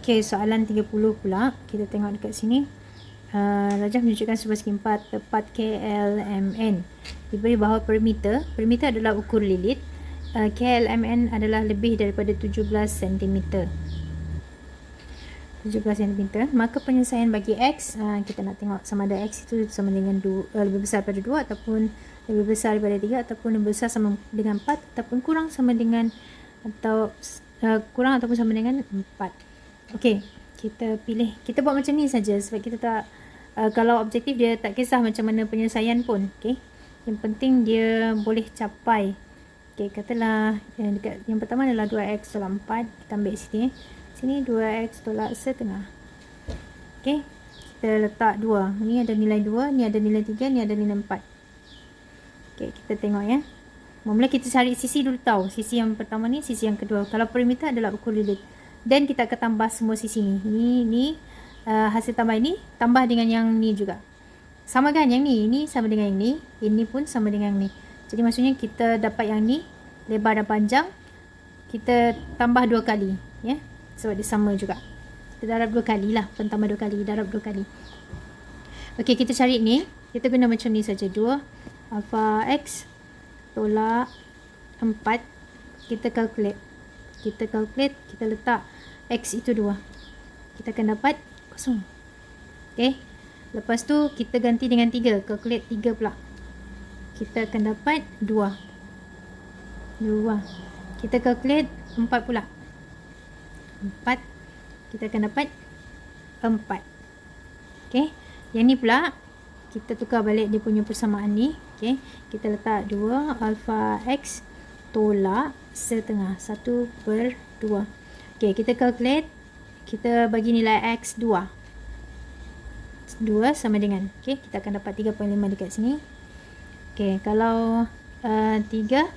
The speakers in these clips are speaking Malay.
Okey, soalan 30 pula. Kita tengok dekat sini. Rajah menunjukkan sebuah segi 4 tepat KLMN. Diberi bahawa perimeter adalah ukur lilit. KLMN adalah lebih daripada 17 cm. 17 cm. Maka penyelesaian bagi X, kita nak tengok sama ada X itu sama dengan lebih besar daripada 2 ataupun lebih besar daripada 3 ataupun lebih besar sama dengan 4 ataupun kurang sama dengan kurang ataupun sama dengan 4. Okey, kita pilih. Kita buat macam ni saja sebab kita tak kalau objektif dia tak kisah macam mana penyelesaian pun. Okey. Yang penting dia boleh capai. Okey, katalah yang pertama adalah 2x tolak 4. Kita ambil sini. Sini 2x tolak setengah. Okey. Kita letak 2. Ni ada nilai 2, ni ada nilai 3, ni ada nilai 4. Okey, kita tengok ya. Mula kita cari sisi dulu tahu. Sisi yang pertama ni, sisi yang kedua. Kalau perimeter adalah ukur lilit. Dan kita akan tambah semua sisi ni. Ni hasil tambah ini tambah dengan yang ni juga. Sama kan yang ni? Ini sama dengan yang ni. Ini pun sama dengan yang ni. Jadi maksudnya kita dapat yang ni lebar dan panjang. Kita tambah 2 kali, ya. Sebab dia sama juga. Kita darab 2 kali lah. Bukan tambah 2 kali, darab 2 kali. Okey, kita cari ni. Kita guna macam ni saja. 2 alpha x tolak 4. Kita calculate. Kita letak X itu 2. Kita akan dapat kosong. Okay. Lepas tu kita ganti dengan 3. Calculate 3 pula. Kita akan dapat 2. Kita calculate 4 pula. 4. Kita akan dapat 4. Okay. Yang ni pula kita tukar balik dia punya persamaan ni. Okay. Kita letak 2 alpha X tolak setengah 1/2. Okey, kita calculate. Kita bagi nilai X 2 sama dengan, okey, kita akan dapat 3.5 dekat sini. Okey, kalau 3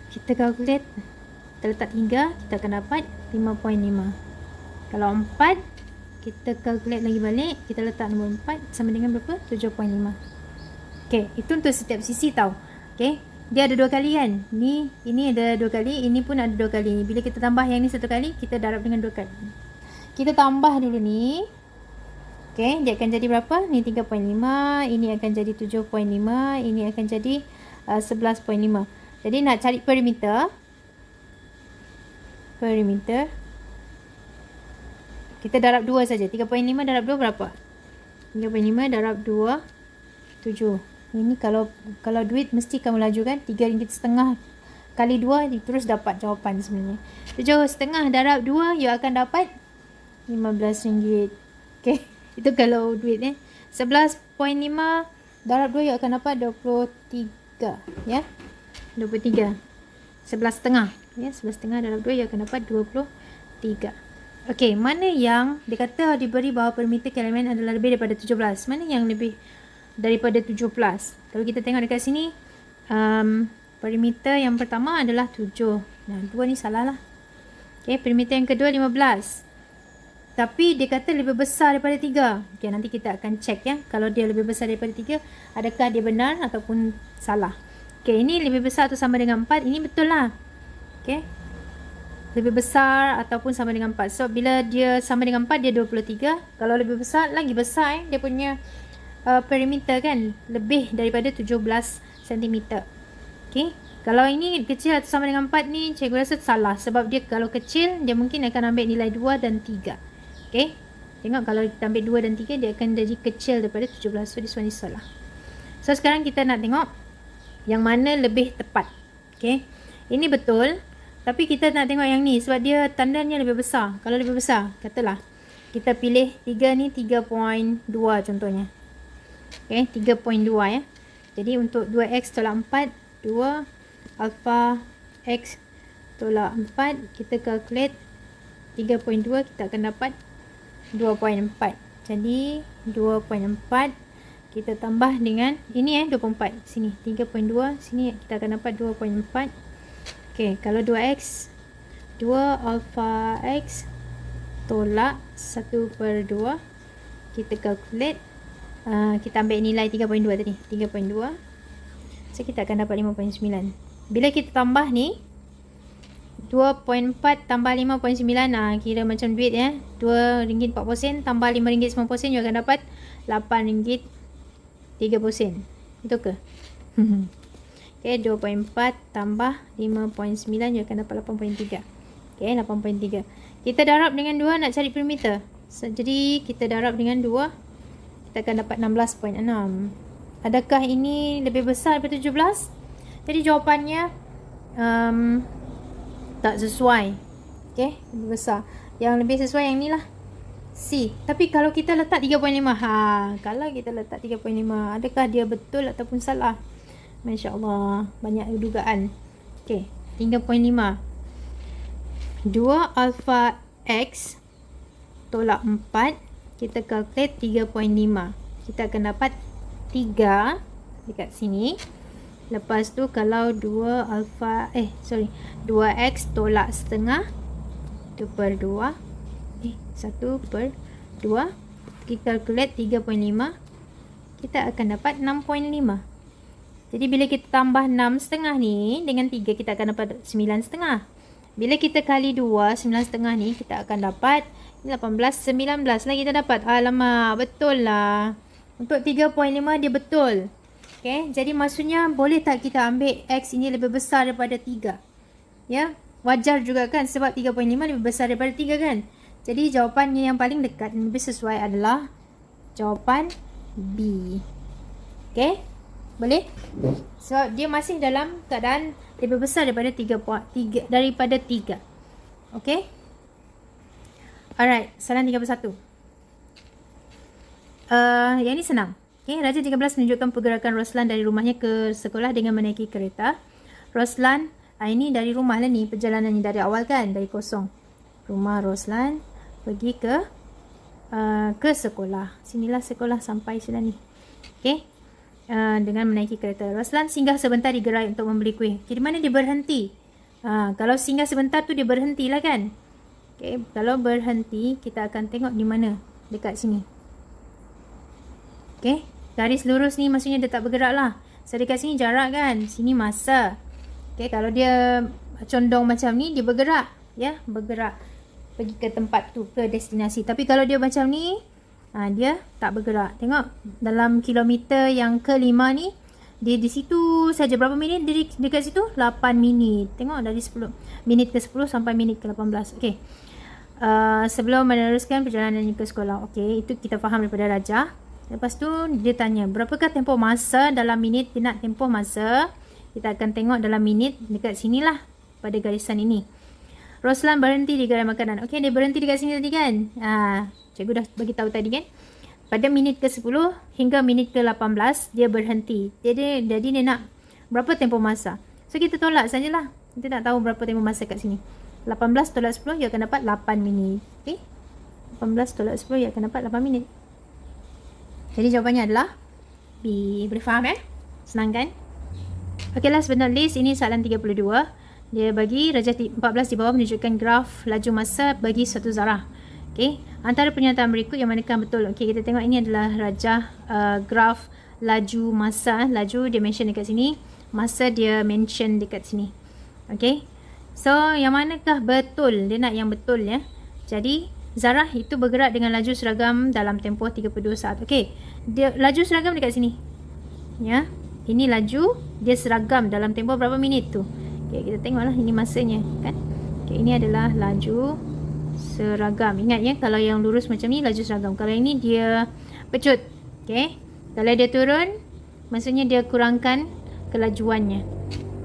kita calculate, kita letak 3, kita akan dapat 5.5. Kalau 4 kita calculate lagi balik, kita letak nombor 4 sama dengan berapa? 7.5. Okey, itu untuk setiap sisi tau. Okey. Dia ada 2 kali kan. Ini ada 2 kali. Ini pun ada 2 kali. Bila kita tambah yang ni 1 kali, kita darab dengan 2 kali. Kita tambah dulu ni. Okay. Dia akan jadi berapa? Ni 3.5. Ini akan jadi 7.5. Ini akan jadi 11.5. Jadi nak cari perimeter. Kita darab 2 saja. 3.5 darab 2 berapa? 3.5 darab 2 7. Ini kalau duit mesti kamu laju kan. RM3.50 kali 2 terus dapat jawapan sebenarnya. 7.5 darab 2 you akan dapat RM15. Okay. Itu kalau duit 11.5 darab 2 you akan dapat 23. Ya. 23. 11.5. Ya. 11.5 darab 2 you akan dapat 23. Okay. Mana yang dia kata diberi bahawa perimeter KLMN adalah lebih daripada 17. Mana yang lebih daripada 17. Kalau kita tengok dekat sini, perimeter yang pertama adalah 7. Nah, 2 ni salah lah. Okay, perimeter yang kedua 15. Tapi dia kata lebih besar daripada 3. Okay, nanti kita akan check ya. Kalau dia lebih besar daripada 3, adakah dia benar ataupun salah. Okay, ini lebih besar atau sama dengan 4. Ini betul lah. Okay. Lebih besar ataupun sama dengan 4. So, bila dia sama dengan 4, dia 23. Kalau lebih besar, lagi besar dia punya perimeter kan, lebih daripada 17 cm. Okey, kalau ini kecil atau sama dengan 4 ni, cikgu rasa salah sebab dia kalau kecil dia mungkin akan ambil nilai 2 dan 3. Okey, tengok kalau kita ambil 2 dan 3 dia akan jadi kecil daripada 17. So this one is salah. So sekarang kita nak tengok yang mana lebih tepat. Okey, ini betul, tapi kita nak tengok yang ni sebab dia tandanya lebih besar. Kalau lebih besar, katalah kita pilih 3 ni 3.2 contohnya. Okay, 3.2 ya. Jadi untuk 2x tolak 4, 2 alpha x tolak 4, kita calculate 3.2, kita akan dapat 2.4. Jadi 2.4 kita tambah dengan ini 2.4. Sini 3.2, sini kita akan dapat 2.4. Okay, kalau 2x 2 alpha x tolak 1/2, kita calculate. Kita ambil nilai 3.2 tadi. 3.2. So kita akan dapat 5.9. Bila kita tambah ni 2.4 tambah 5.9. Kira macam duit ya. RM2.40 tambah RM5.90 you akan dapat RM8.30. Betul ke? Okay, 2.4 tambah 5.9 you akan dapat 8.3. Okay, 8.3. Kita darab dengan 2 nak cari perimeter. Jadi kita darab dengan 2, kita akan dapat 16.6. Adakah ini lebih besar daripada 17? Jadi jawapannya tak sesuai. Okay, lebih besar. Yang lebih sesuai yang ni lah, C. Tapi kalau kita letak 3.5, kalau kita letak 3.5, adakah dia betul ataupun salah? Masya Allah, banyak dugaan. Okay, 3.5. 2 alpha X tolak 4, kita calculate 3.5. Kita akan dapat 3 dekat sini. Lepas tu kalau 2x tolak setengah, 1/2. 1/2. Kita calculate 3.5. Kita akan dapat 6.5. Jadi bila kita tambah 6,5 ni dengan 3, kita akan dapat 9,5. Bila kita kali 2, 9,5 ni, kita akan dapat 18, 19 lah kita dapat. Alamak, betul lah. Untuk 3.5 dia betul. Okay, jadi maksudnya boleh tak kita ambil X ini lebih besar daripada 3? Ya, wajar juga kan, sebab 3.5 lebih besar daripada 3 kan. Jadi jawapannya yang paling dekat dan lebih sesuai adalah jawapan B. Okay, boleh? Sebab dia masih dalam keadaan lebih besar daripada 3. Okay. Alright, soalan 31. Yang ni senang. Okay, Raja 13 menunjukkan pergerakan Roslan dari rumahnya ke sekolah dengan menaiki kereta. Roslan, ini dari rumah lah ni, perjalanannya dari awal kan, dari kosong. Rumah Roslan pergi ke sekolah. Sinilah sekolah sampai sudah ni. Okay, dengan menaiki kereta. Roslan singgah sebentar di gerai untuk membeli kuih. Jadi mana dia berhenti? Kalau singgah sebentar tu dia berhenti lah kan. Okay, kalau berhenti, kita akan tengok di mana. Dekat sini. Okay, garis lurus ni maksudnya dia tak bergerak lah. So dekat sini jarak kan, sini masa. Okay, kalau dia condong macam ni, dia bergerak. Ya, bergerak pergi ke tempat tu, ke destinasi. Tapi kalau dia macam ni, dia tak bergerak. Tengok dalam kilometer yang ke-5 ni, dia di situ saja. Berapa minit dia dekat situ? 8 minit. Tengok dari 10 minit ke 10 sampai minit ke 18. Okay, sebelum meneruskan perjalanannya ke sekolah. Okay, itu kita faham daripada Raja. Lepas tu dia tanya, berapakah tempoh masa dalam minit? Dia nak tempoh masa. Kita akan tengok dalam minit dekat sinilah, pada garisan ini. Roslan berhenti di gerai makanan. Okey, dia berhenti dekat sini tadi kan? Cikgu dah bagi tahu tadi kan? Pada minit ke-10 hingga minit ke-18 dia berhenti. Jadi dia nak berapa tempoh masa. So kita tolak sajalah. Kita nak tahu berapa tempoh masa kat sini. 18 tolak 10 dia akan dapat 8 minit. Okey. 18 tolak 10 dia akan dapat 8 minit. Jadi jawapannya adalah B. Boleh faham Senang kan? Ok, last but not least, ini soalan 32. Dia bagi Raja 14 di bawah menunjukkan graf laju masa bagi suatu zarah. Ok, antara pernyataan berikut yang manakah betul? Ok, kita tengok ini adalah Raja graf laju masa. Laju dia mention dekat sini, masa dia mention dekat sini. Ok, so yang manakah betul? Dia nak yang betul ya. Jadi zarah itu bergerak dengan laju seragam dalam tempoh 32 saat. Okey, dia laju seragam dekat sini. Ya. Ini laju dia seragam dalam tempoh berapa minit tu. Okey, kita tengoklah ini masanya kan. Okey, ini adalah laju seragam. Ingat ya, kalau yang lurus macam ni laju seragam. Kalau ini dia pecut. Okey. Kalau dia turun, maksudnya dia kurangkan kelajuannya.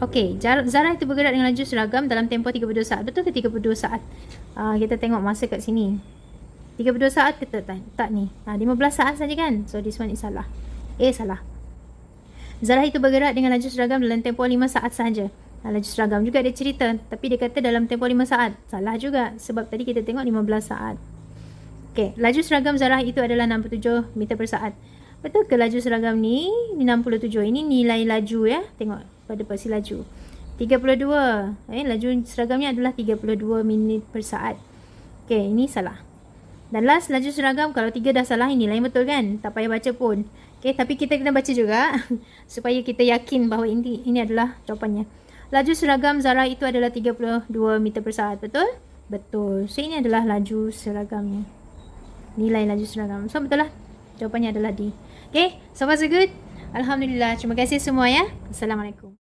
Okey, zarah itu bergerak dengan laju seragam dalam tempoh 32 saat. Betul ke 32 saat? Kita tengok masa kat sini. 32 saat ke tak ni? 15 saat saja kan? So this one is salah. Salah. Zarah itu bergerak dengan laju seragam dalam tempoh 5 saat sahaja. Laju seragam juga dia cerita, tapi dia kata dalam tempoh 5 saat. Salah juga, sebab tadi kita tengok 15 saat. Okey, laju seragam zarah itu adalah 67 meter per saat. Betul ke laju seragam ni 67? Ini nilai laju ya. Tengok pada pasi laju. 32. Laju seragamnya adalah 32 minit per saat. Okey, ini salah. Dan last, laju seragam, kalau 3 dah salah, ini lain betul kan? Tak payah baca pun. Okey, tapi kita kena baca juga supaya kita yakin bahawa ini adalah jawapannya. laju seragam Zara itu adalah 32 meter per saat, betul? Betul. So, ini adalah laju seragamnya. Nilai laju seragam. So, betul lah. Jawapannya adalah D. Okay, so far so good. Alhamdulillah. Terima kasih semua ya. Assalamualaikum.